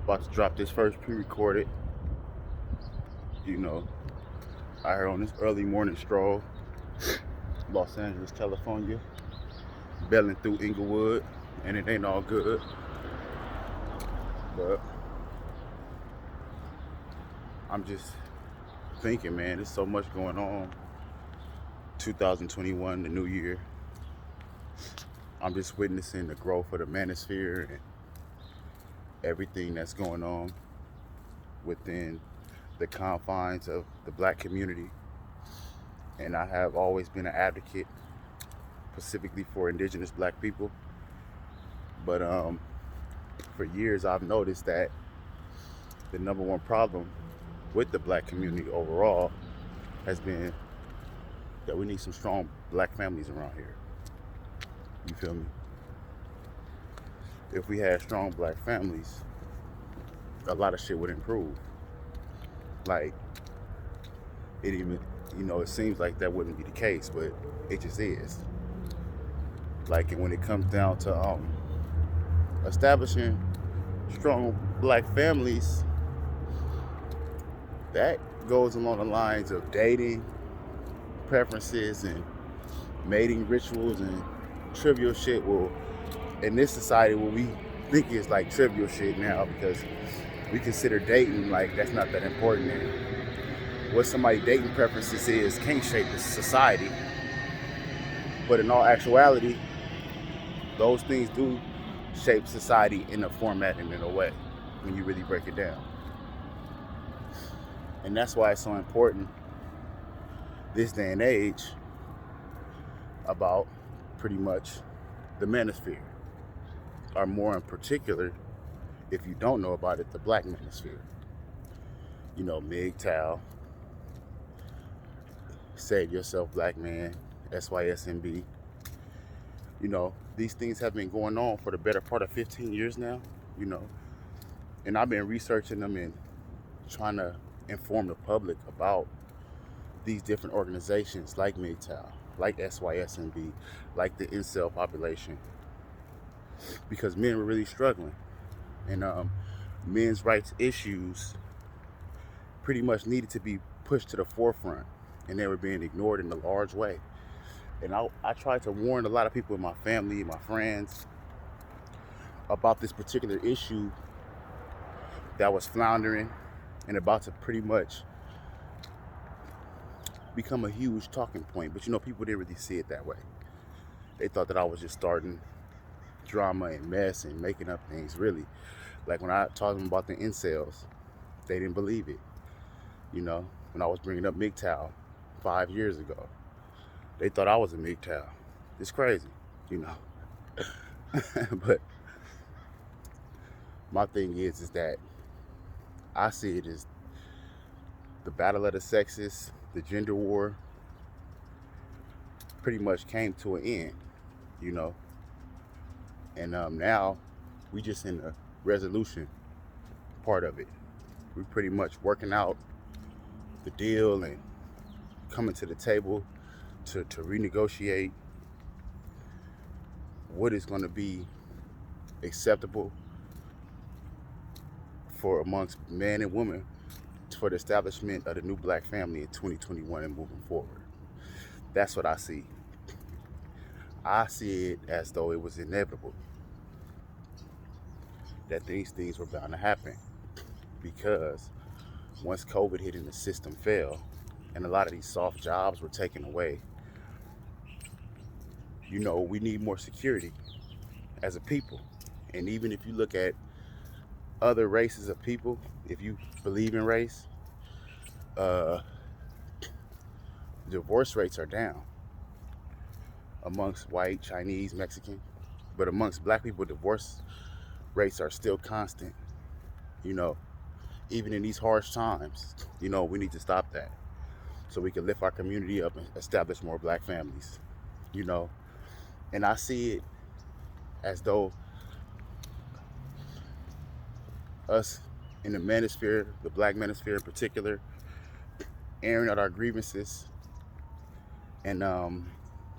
About to drop this first pre-recorded, you know, out here on this early morning stroll, Los Angeles, California, belling through Inglewood, and it ain't all good, but I'm just thinking, man, there's so much going on. 2021, the new year. I'm just witnessing the growth of the manosphere and everything that's going on within the confines of the black community. And I have always been an advocate specifically for indigenous black people. But for years, I've noticed that the number one problem with the black community overall has been that we need some strong black families around here. You feel me? If we had strong black families, a lot of shit would improve. Like, it even, it seems like that wouldn't be the case, but it just is. Like, when it comes down to establishing strong black families, that goes along the lines of dating preferences and mating rituals and trivial shit. Well, in this society, what we think is like trivial shit now, because we consider dating like that's not that important. And what somebody dating preferences is can't shape the society. But in all actuality, those things do shape society in a format and in a way when you really break it down. And that's why it's so important this day and age about pretty much the manosphere, or more in particular, if you don't know about it, the black manosphere. MGTOW, Save Yourself Black Man, SYSMB. These things have been going on for the better part of 15 years now, and I've been researching them and trying to inform the public about these different organizations like MGTOW, like SYSMB, like the incel population, because men were really struggling, and men's rights issues pretty much needed to be pushed to the forefront, and they were being ignored in a large way. And I tried to warn a lot of people in my family, my friends, about this particular issue that was floundering and about to pretty much become a huge talking point. But people didn't really see it that way. They thought that I was just starting drama and mess and making up things, really. Like when I talked to them about the incels, they didn't believe it. When I was bringing up MGTOW 5 years ago, they thought I was a MGTOW. It's crazy, But my thing is that I see it as the battle of the sexes, the gender war, pretty much came to an end, And now we just in the resolution part of it. We're pretty much working out the deal and coming to the table to renegotiate what is going to be acceptable for amongst man and woman for the establishment of the new black family in 2021 and moving forward. That's what I see. I see it as though it was inevitable that these things were bound to happen, because once COVID hit and the system fell and a lot of these soft jobs were taken away, we need more security as a people. And even if you look at other races of people, if you believe in race, divorce rates are down amongst white, Chinese, Mexican, but amongst black people, divorce rates are still constant. Even in these harsh times, we need to stop that so we can lift our community up and establish more black families. And I see it as though us in the manosphere, the black manosphere in particular, airing out our grievances and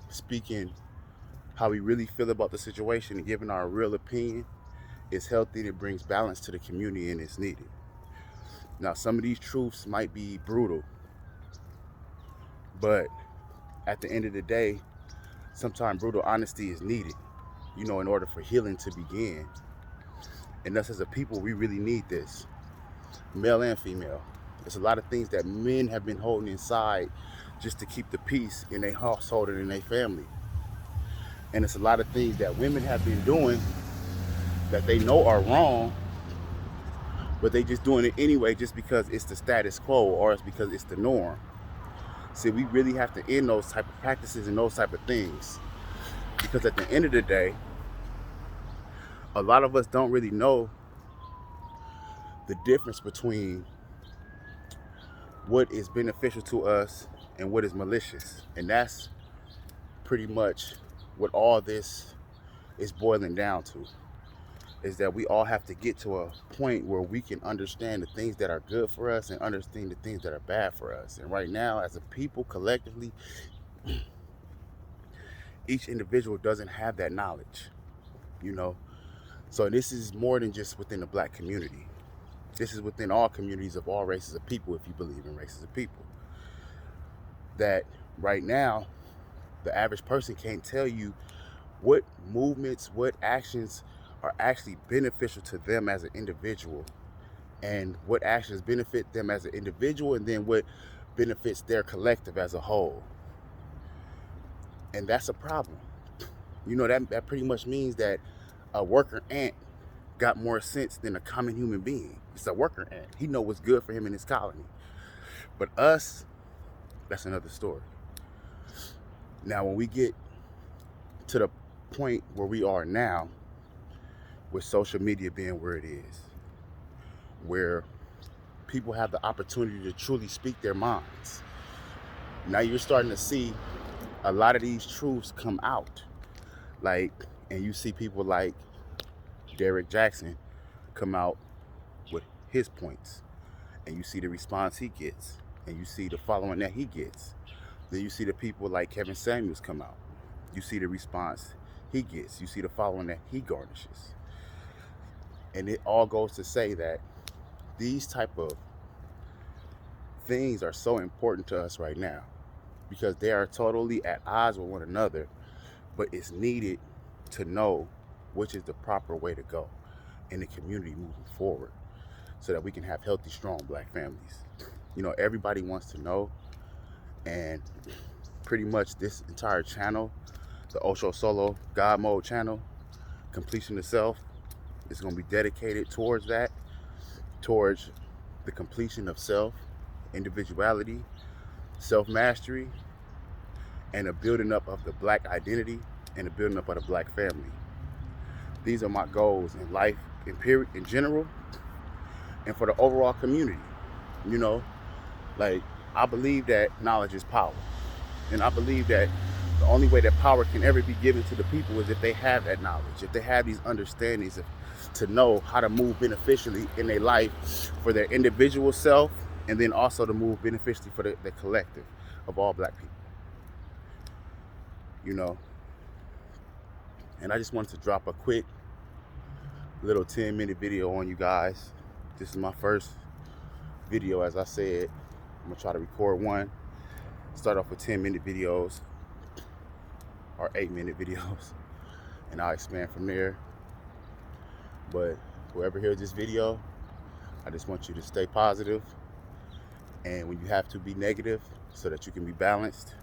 speaking how we really feel about the situation and giving our real opinion It's healthy, and it brings balance to the community, and it's needed. Now, some of these truths might be brutal, but at the end of the day, sometimes brutal honesty is needed, in order for healing to begin. And us as a people, we really need this, male and female. There's a lot of things that men have been holding inside just to keep the peace in their household and in their family. And it's a lot of things that women have been doing that they know are wrong, but they just doing it anyway just because it's the status quo or it's because it's the norm. See, we really have to end those type of practices and those type of things, because at the end of the day, a lot of us don't really know the difference between what is beneficial to us and what is malicious. And that's pretty much what all this is boiling down to, is that we all have to get to a point where we can understand the things that are good for us and understand the things that are bad for us. And right now, as a people, collectively, each individual doesn't have that knowledge, So this is more than just within the Black community. This is within all communities of all races of people, if you believe in races of people. That right now, the average person can't tell you what movements, what actions are actually beneficial to them as an individual, and what actions benefit them as an individual, and then what benefits their collective as a whole. And that's a problem. That pretty much means that a worker ant got more sense than a common human being. It's a worker ant. He know what's good for him in his colony. But us, that's another story. Now, when we get to the point where we are now, with social media being where it is, where people have the opportunity to truly speak their minds, now you're starting to see a lot of these truths come out. And you see people like Derek Jackson come out with his points, and you see the response he gets, and you see the following that he gets. Then you see the people like Kevin Samuels come out. You see the response he gets. You see the following that he garnishes. And it all goes to say that these type of things are so important to us right now, because they are totally at odds with one another, but it's needed to know which is the proper way to go in the community moving forward, so that we can have healthy, strong Black families. Everybody wants to know, and pretty much this entire channel, the ochosolo God Mode channel, Completion of Self, is going to be dedicated towards that, towards the completion of self, individuality, self-mastery, and a building up of the Black identity and the building up of the Black family. These are my goals in life, in general, and for the overall community. I believe that knowledge is power. And I believe that the only way that power can ever be given to the people is if they have that knowledge, if they have these understandings to know how to move beneficially in their life for their individual self, and then also to move beneficially for the collective of all Black people. And I just wanted to drop a quick little 10-minute video on you guys. This is my first video, as I said. I'm gonna try to record one, start off with 10-minute videos or 8-minute videos, and I'll expand from there. But whoever hears this video, I just want you to stay positive, and when you have to, be negative, so that you can be balanced.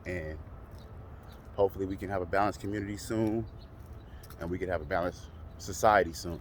And hopefully we can have a balanced community soon, and we can have a balanced society soon.